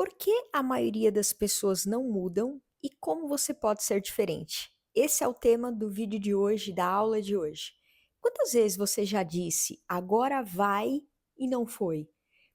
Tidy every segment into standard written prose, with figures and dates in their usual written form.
Por que a maioria das pessoas não mudam e como você pode ser diferente? Esse é o tema do vídeo de hoje, da aula de hoje. Quantas vezes você já disse agora vai e não foi?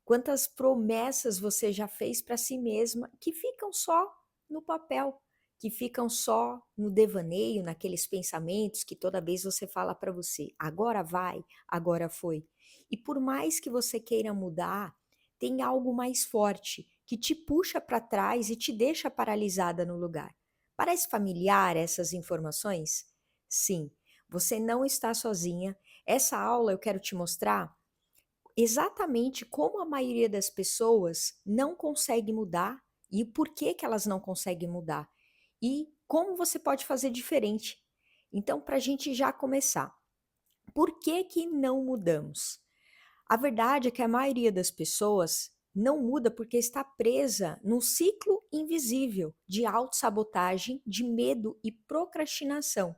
Quantas promessas você já fez para si mesma que ficam só no papel, que ficam só no devaneio, naqueles pensamentos que toda vez você fala para você, agora vai, agora foi. E por mais que você queira mudar, tem algo mais forte que te puxa para trás e te deixa paralisada no lugar. Parece familiar essas informações? Sim, você não está sozinha. Essa aula eu quero te mostrar exatamente como a maioria das pessoas não consegue mudar e por que que elas não conseguem mudar e como você pode fazer diferente. Então, para a gente já começar, por que que não mudamos? A verdade é que a maioria das pessoas não muda porque está presa num ciclo invisível de autossabotagem, de medo e procrastinação.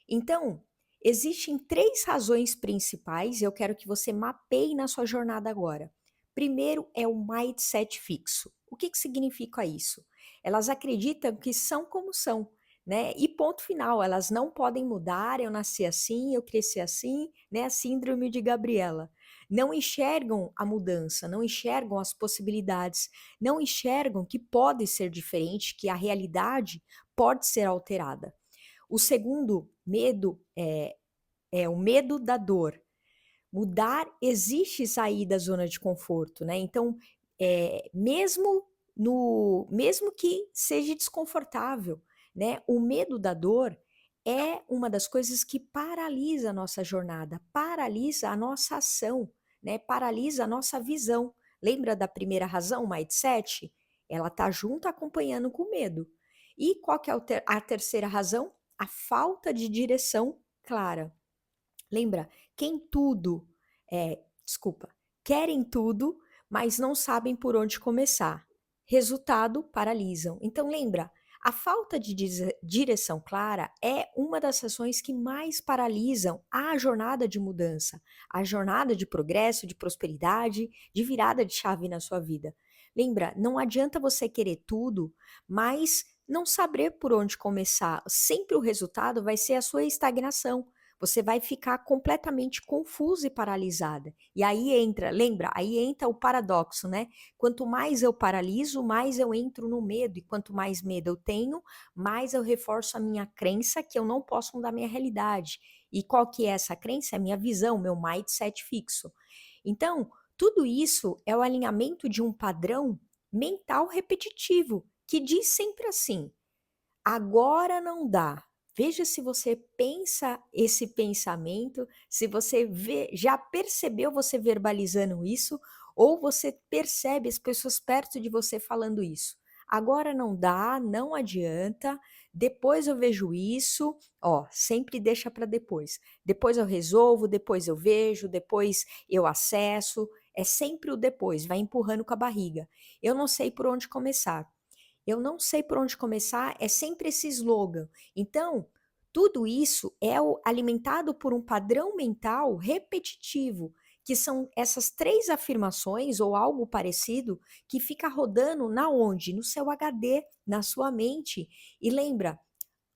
Então, existem três razões principais e eu quero que você mapeie na sua jornada agora. Primeiro é o mindset fixo. O que significa isso? Elas acreditam que são como são, né? E ponto final, elas não podem mudar. Eu nasci assim, eu cresci assim, né? A síndrome de Gabriela. Não enxergam a mudança, não enxergam as possibilidades, não enxergam que pode ser diferente, que a realidade pode ser alterada. O segundo medo é o medo da dor. Mudar existe sair da zona de conforto, né? Então, mesmo que seja desconfortável, né? O medo da dor é uma das coisas que paralisa a nossa jornada, paralisa a nossa ação, né? Paralisa a nossa visão. Lembra da primeira razão, mindset? Ela tá junto acompanhando com o medo. E qual que é a terceira razão? A falta de direção clara. Lembra? Quem tudo, desculpa, querem tudo, mas não sabem por onde começar. Resultado, paralisam. Então lembra, a falta de direção clara é uma das ações que mais paralisam a jornada de mudança, a jornada de progresso, de prosperidade, de virada de chave na sua vida. Lembra, não adianta você querer tudo, mas não saber por onde começar. Sempre o resultado vai ser a sua estagnação. Você vai ficar completamente confusa e paralisada. E aí entra, lembra? Aí entra o paradoxo, né? Quanto mais eu paraliso, mais eu entro no medo. E quanto mais medo eu tenho, mais eu reforço a minha crença que eu não posso mudar minha realidade. E qual que é essa crença? É a minha visão, meu mindset fixo. Então, tudo isso é o alinhamento de um padrão mental repetitivo, que diz sempre assim: agora não dá. Veja se você pensa esse pensamento, se você já percebeu você verbalizando isso, ou você percebe as pessoas perto de você falando isso. Agora não dá, não adianta, depois eu vejo isso, ó, sempre deixa para depois. Depois eu resolvo, depois eu vejo, depois eu acesso, é sempre o depois, vai empurrando com a barriga. Eu não sei por onde começar. Eu não sei por onde começar, é sempre esse slogan. Então, tudo isso é alimentado por um padrão mental repetitivo, que são essas três afirmações ou algo parecido que fica rodando na onde? No seu HD, na sua mente. E lembra,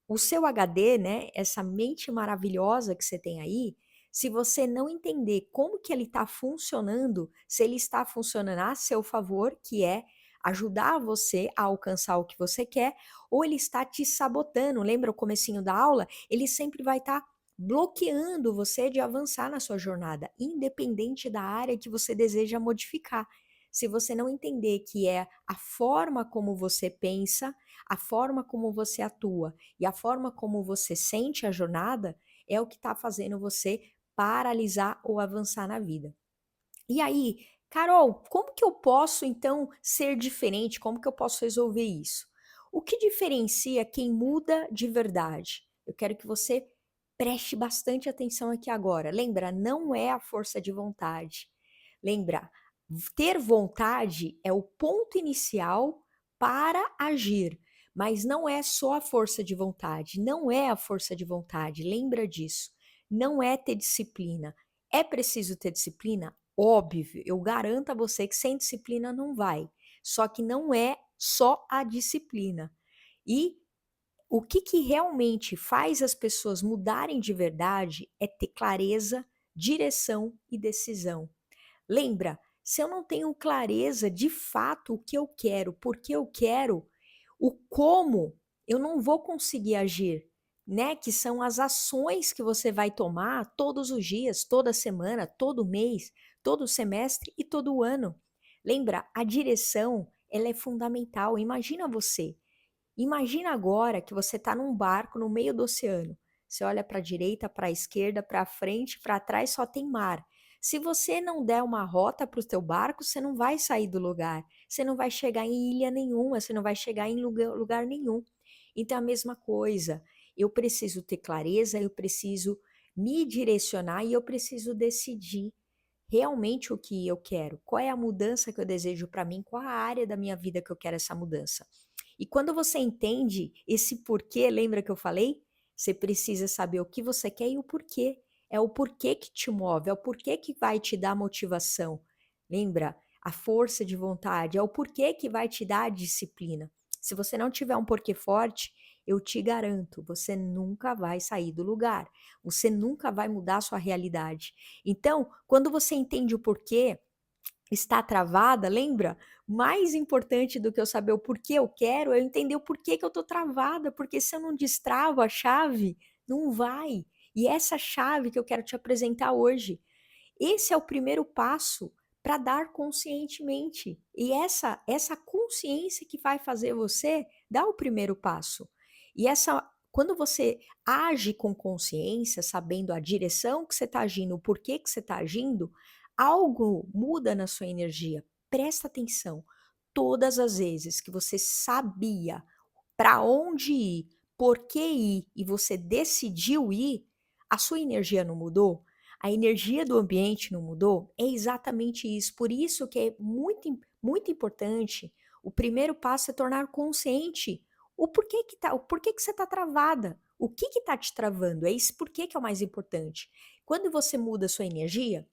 o seu HD, né, essa mente maravilhosa que você tem aí, se você não entender como que ele está funcionando, se ele está funcionando a seu favor, que é ajudar você a alcançar o que você quer, ou ele está te sabotando. Lembra o comecinho da aula? Ele sempre vai estar bloqueando você de avançar na sua jornada, independente da área que você deseja modificar. Se você não entender que é a forma como você pensa, a forma como você atua e a forma como você sente a jornada é o que está fazendo você paralisar ou avançar na vida. E aí, Carol, como que eu posso então ser diferente? Como que eu posso resolver isso? O que diferencia quem muda de verdade? Eu quero que você preste bastante atenção aqui agora. Lembra, não é a força de vontade. Lembra, ter vontade é o ponto inicial para agir, mas não é só a força de vontade, não é a força de vontade, lembra disso. Não é ter disciplina. É preciso ter disciplina? Óbvio, eu garanto a você que sem disciplina não vai. Só que não é só a disciplina. E o que realmente faz as pessoas mudarem de verdade é ter clareza, direção e decisão. Lembra, se eu não tenho clareza de fato o que eu quero, por que eu quero, o como eu não vou conseguir agir, né? Que são as ações que você vai tomar todos os dias, toda semana, todo mês, todo semestre e todo ano. Lembra, a direção, ela é fundamental. Imagina agora que você está num barco no meio do oceano. Você olha para a direita, para a esquerda, para frente, para trás, só tem mar. Se você não der uma rota para o teu barco, você não vai sair do lugar. Você não vai chegar em ilha nenhuma, você não vai chegar em lugar nenhum. Então, a mesma coisa. Eu preciso ter clareza, eu preciso me direcionar e eu preciso decidir realmente o que eu quero. Qual é a mudança que eu desejo para mim? Qual a área da minha vida que eu quero essa mudança? E quando você entende esse porquê, lembra que eu falei? Você precisa saber o que você quer e o porquê. É o porquê que te move, é o porquê que vai te dar motivação. Lembra? A força de vontade, é o porquê que vai te dar a disciplina. Se você não tiver um porquê forte, eu te garanto, você nunca vai sair do lugar. Você nunca vai mudar a sua realidade. Então, quando você entende o porquê, está travada, lembra? Mais importante do que eu saber o porquê eu quero, é eu entender o porquê que eu tô travada, porque se eu não destravo a chave, não vai. E essa chave que eu quero te apresentar hoje, esse é o primeiro passo para dar conscientemente. E essa consciência que vai fazer você dar o primeiro passo. E essa quando você age com consciência, sabendo a direção que você está agindo, o porquê que você está agindo, algo muda na sua energia. Presta atenção. Todas as vezes que você sabia para onde ir, por que ir e você decidiu ir, a sua energia não mudou? A energia do ambiente não mudou? É exatamente isso. Por isso que é muito importante. O primeiro passo é tornar consciente o porquê que você está travada. O que está te travando? É esse porquê que é o mais importante. Quando você muda a sua energia,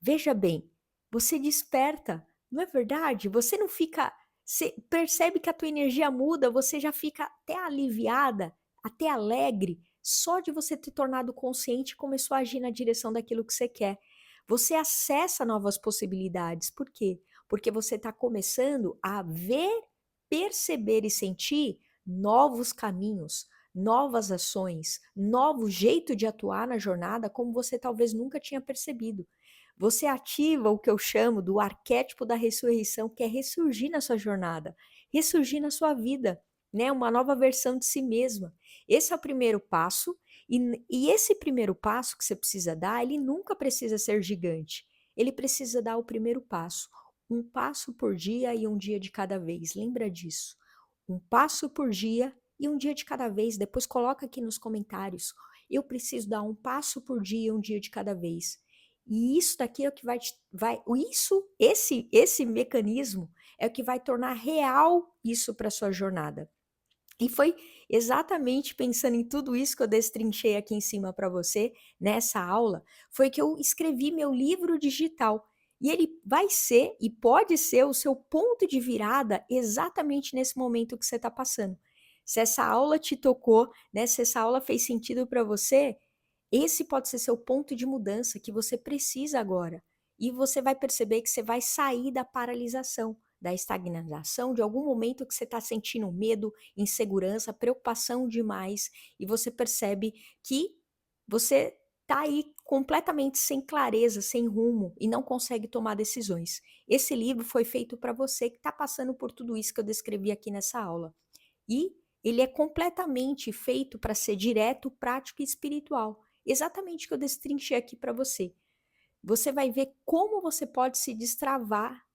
veja bem, você desperta, não é verdade? Você não fica, você percebe que a tua energia muda, você já fica até aliviada, até alegre, só de você ter tornado consciente e começou a agir na direção daquilo que você quer. Você acessa novas possibilidades. Por quê? Porque você está começando a ver, perceber e sentir novos caminhos, novas ações, novo jeito de atuar na jornada como você talvez nunca tinha percebido. Você ativa o que eu chamo do arquétipo da ressurreição, que é ressurgir na sua jornada, ressurgir na sua vida, né? Uma nova versão de si mesma. Esse é o primeiro passo, e esse primeiro passo que você precisa dar, ele nunca precisa ser gigante. Ele precisa dar o primeiro passo. Um passo por dia e um dia de cada vez. Lembra disso. Um passo por dia e um dia de cada vez. Depois coloca aqui nos comentários. Eu preciso dar um passo por dia e um dia de cada vez. E isso daqui é o que esse mecanismo é o que vai tornar real isso para sua jornada. E foi exatamente pensando em tudo isso que eu destrinchei aqui em cima para você, nessa aula, foi que eu escrevi meu livro digital. E ele vai ser e pode ser o seu ponto de virada exatamente nesse momento que você está passando. Se essa aula te tocou, né, se essa aula fez sentido para você, esse pode ser seu ponto de mudança que você precisa agora. E você vai perceber que você vai sair da paralisação, da estagnação, de algum momento que você está sentindo medo, insegurança, preocupação demais, e você percebe que você está aí completamente sem clareza, sem rumo e não consegue tomar decisões. Esse livro foi feito para você que está passando por tudo isso que eu descrevi aqui nessa aula. E ele é completamente feito para ser direto, prático e espiritual. Exatamente o que eu destrinchei aqui para você. Você vai ver como você pode se destravar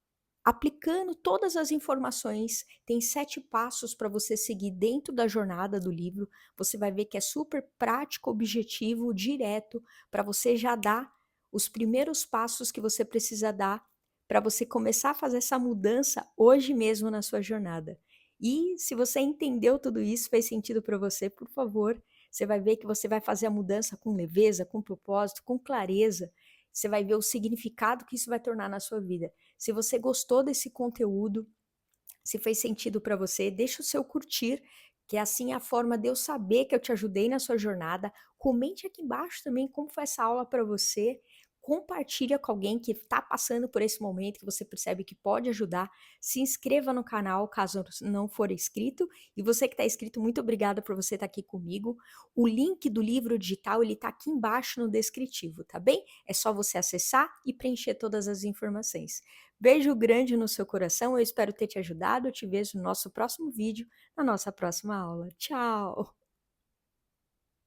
aplicando todas as informações. Tem 7 passos para você seguir dentro da jornada do livro. Você vai ver que é super prático, objetivo, direto, para você já dar os primeiros passos que você precisa dar para você começar a fazer essa mudança hoje mesmo na sua jornada. E se você entendeu tudo isso, fez sentido para você, por favor, você vai ver que você vai fazer a mudança com leveza, com propósito, com clareza. Você vai ver o significado que isso vai tornar na sua vida. Se você gostou desse conteúdo, Se fez sentido para você, deixa o seu curtir, que é assim a forma de eu saber que eu te ajudei na sua jornada. Comente aqui embaixo também como foi essa aula para você. Compartilha com alguém que está passando por esse momento, que você percebe que pode ajudar. Se inscreva no canal caso não for inscrito. E você que está inscrito, muito obrigada por você estar aqui comigo. O link do livro digital ele está aqui embaixo no descritivo, tá bem? É só você acessar e preencher todas as informações. Beijo grande no seu coração, eu espero ter te ajudado. Eu te vejo no nosso próximo vídeo, na nossa próxima aula. Tchau!